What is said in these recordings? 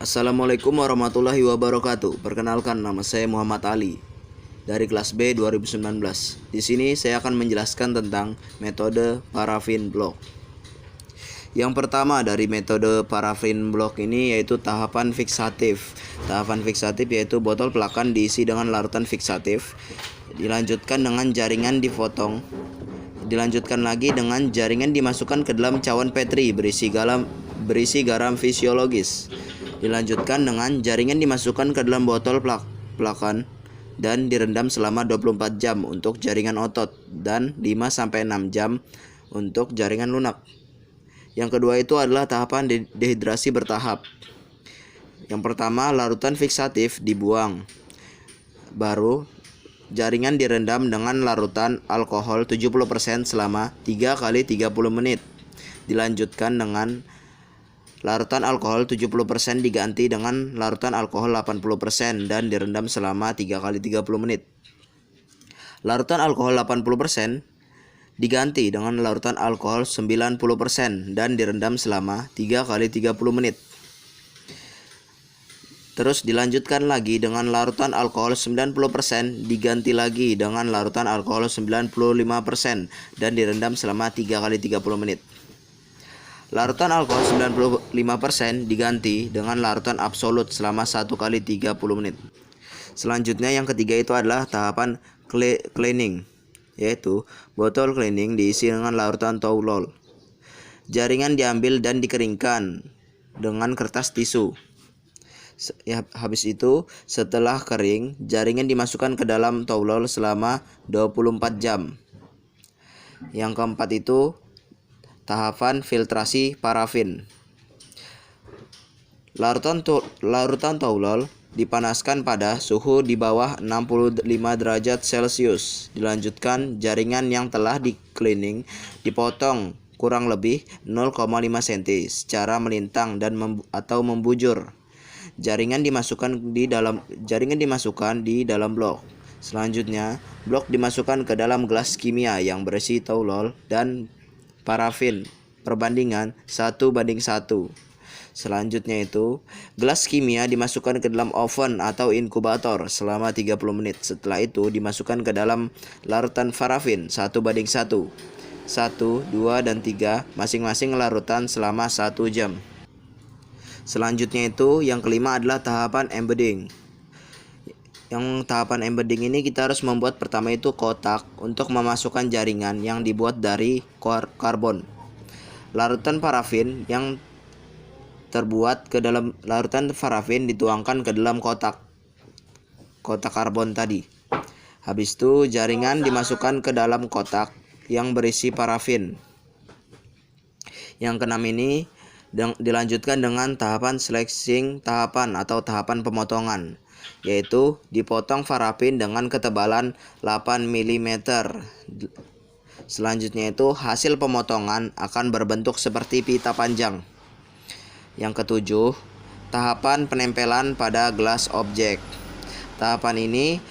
Assalamualaikum warahmatullahi wabarakatuh. Perkenalkan, nama saya Muhammad Ali dari kelas B 2019. Di sini saya akan menjelaskan tentang metode parafin block. Yang pertama dari metode parafin block ini yaitu tahapan fiksatif. Tahapan fiksatif yaitu botol pelakan diisi dengan larutan fiksatif. Dilanjutkan dengan jaringan dipotong. Dilanjutkan lagi dengan jaringan dimasukkan ke dalam cawan Petri berisi garam fisiologis. Dilanjutkan dengan jaringan dimasukkan ke dalam botol pelakan dan direndam selama 24 jam untuk jaringan otot dan 5-6 jam untuk jaringan lunak. Yang kedua itu adalah tahapan dehidrasi bertahap. Yang pertama, larutan fiksatif dibuang. Baru jaringan direndam dengan larutan alkohol 70% selama 3 kali 30 menit. Dilanjutkan dengan larutan alkohol 70% diganti dengan larutan alkohol 80% dan direndam selama 3 kali 30 menit. Larutan alkohol 80% diganti dengan larutan alkohol 90% dan direndam selama 3 kali 30 menit. Terus dilanjutkan lagi dengan larutan alkohol 90% diganti lagi dengan larutan alkohol 95% dan direndam selama 3 kali 30 menit. Larutan alkohol 95% diganti dengan larutan absolut selama 1 kali 30 menit. Selanjutnya yang ketiga itu adalah tahapan cleaning, yaitu botol cleaning diisi dengan larutan taulol. Jaringan diambil dan dikeringkan dengan kertas tisu. Habis itu, setelah kering, jaringan dimasukkan ke dalam taulol selama 24 jam. Yang keempat itu tahapan filtrasi parafin. Larutan taulol dipanaskan pada suhu di bawah 65 derajat Celcius. Dilanjutkan jaringan yang telah di-cleaning dipotong kurang lebih 0,5 cm secara melintang dan atau membujur. Jaringan dimasukkan di dalam blok. Selanjutnya, blok dimasukkan ke dalam gelas kimia yang berisi taulol dan parafin perbandingan 1:1. Selanjutnya itu, gelas kimia dimasukkan ke dalam oven atau inkubator selama 30 menit. Setelah itu dimasukkan ke dalam larutan parafin 1:1. 1, 2, dan 3 masing-masing larutan selama 1 jam. Selanjutnya itu yang kelima adalah tahapan embedding. Yang tahapan embedding ini kita harus membuat pertama itu kotak untuk memasukkan jaringan yang dibuat dari karbon. Larutan parafin yang terbuat ke dalam larutan parafin dituangkan ke dalam kotak karbon tadi. Habis itu jaringan dimasukkan ke dalam kotak yang berisi parafin. Yang keenam ini dilanjutkan dengan tahapan slicing tahapan atau tahapan pemotongan, yaitu dipotong parafin dengan ketebalan 8 mm. Selanjutnya itu hasil pemotongan akan berbentuk seperti pita panjang. Yang ketujuh, tahapan penempelan pada gelas objek. Tahapan ini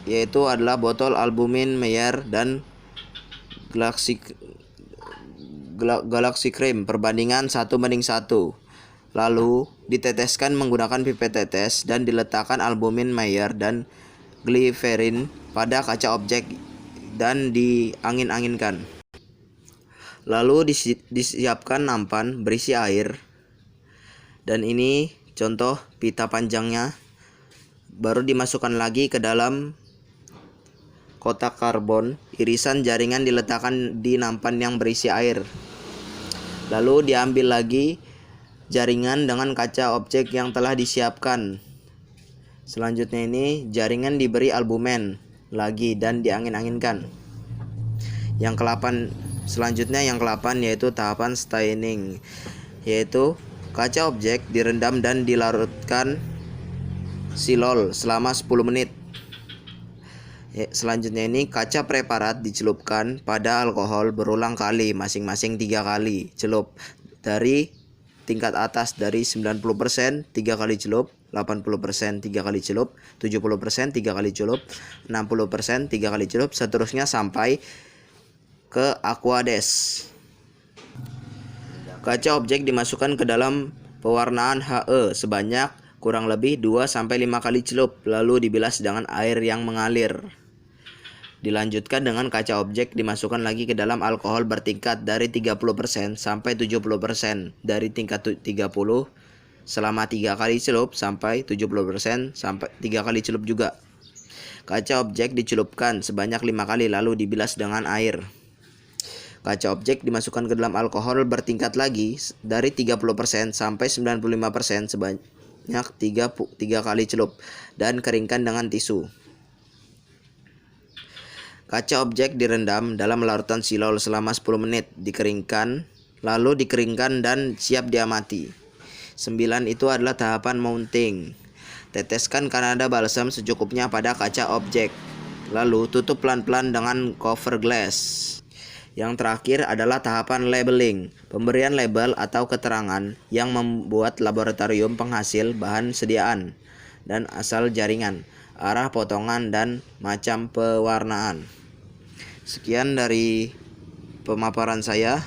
yaitu adalah botol albumin Meyer dan Galaxy Cream perbandingan 1:1. Lalu diteteskan menggunakan pipet tetes dan diletakkan albumin Meyer dan gliserin pada kaca objek dan diangin-anginkan. Lalu disiapkan nampan berisi air. Dan ini contoh pita panjangnya. Baru dimasukkan lagi ke dalam kotak karbon. Irisan jaringan diletakkan di nampan yang berisi air. Lalu diambil lagi jaringan dengan kaca objek yang telah disiapkan. Selanjutnya ini jaringan diberi albumen lagi dan diangin-anginkan. Selanjutnya yang ke-8 yaitu tahapan staining, yaitu kaca objek direndam dan dilarutkan silol selama 10 menit. Selanjutnya ini kaca preparat dicelupkan pada alkohol berulang kali, masing-masing 3 kali celup. Dari tingkat atas dari 90% 3 kali celup, 80% 3 kali celup, 70% 3 kali celup, 60% 3 kali celup, seterusnya sampai ke aquades. Kaca objek dimasukkan ke dalam Pewarnaan HE sebanyak kurang lebih 2-5 kali celup, lalu dibilas dengan air yang mengalir. Dilanjutkan dengan kaca objek, dimasukkan lagi ke dalam alkohol bertingkat dari 30% sampai 70%, dari tingkat 30 selama 3 kali celup sampai 70% sampai 3 kali celup juga. Kaca objek dicelupkan sebanyak 5 kali lalu dibilas dengan air. Kaca objek dimasukkan ke dalam alkohol bertingkat lagi dari 30% sampai 95% sebanyak 3 kali celup dan keringkan dengan tisu. Kaca objek direndam dalam larutan silol selama 10 menit, lalu dikeringkan dan siap diamati. 9. Itu adalah tahapan mounting. Teteskan Canada balsam secukupnya pada kaca objek, lalu tutup pelan-pelan dengan cover glass. Yang terakhir adalah tahapan labeling, pemberian label atau keterangan yang membuat laboratorium penghasil bahan sediaan dan asal jaringan, arah potongan, dan macam pewarnaan. Sekian dari pemaparan saya.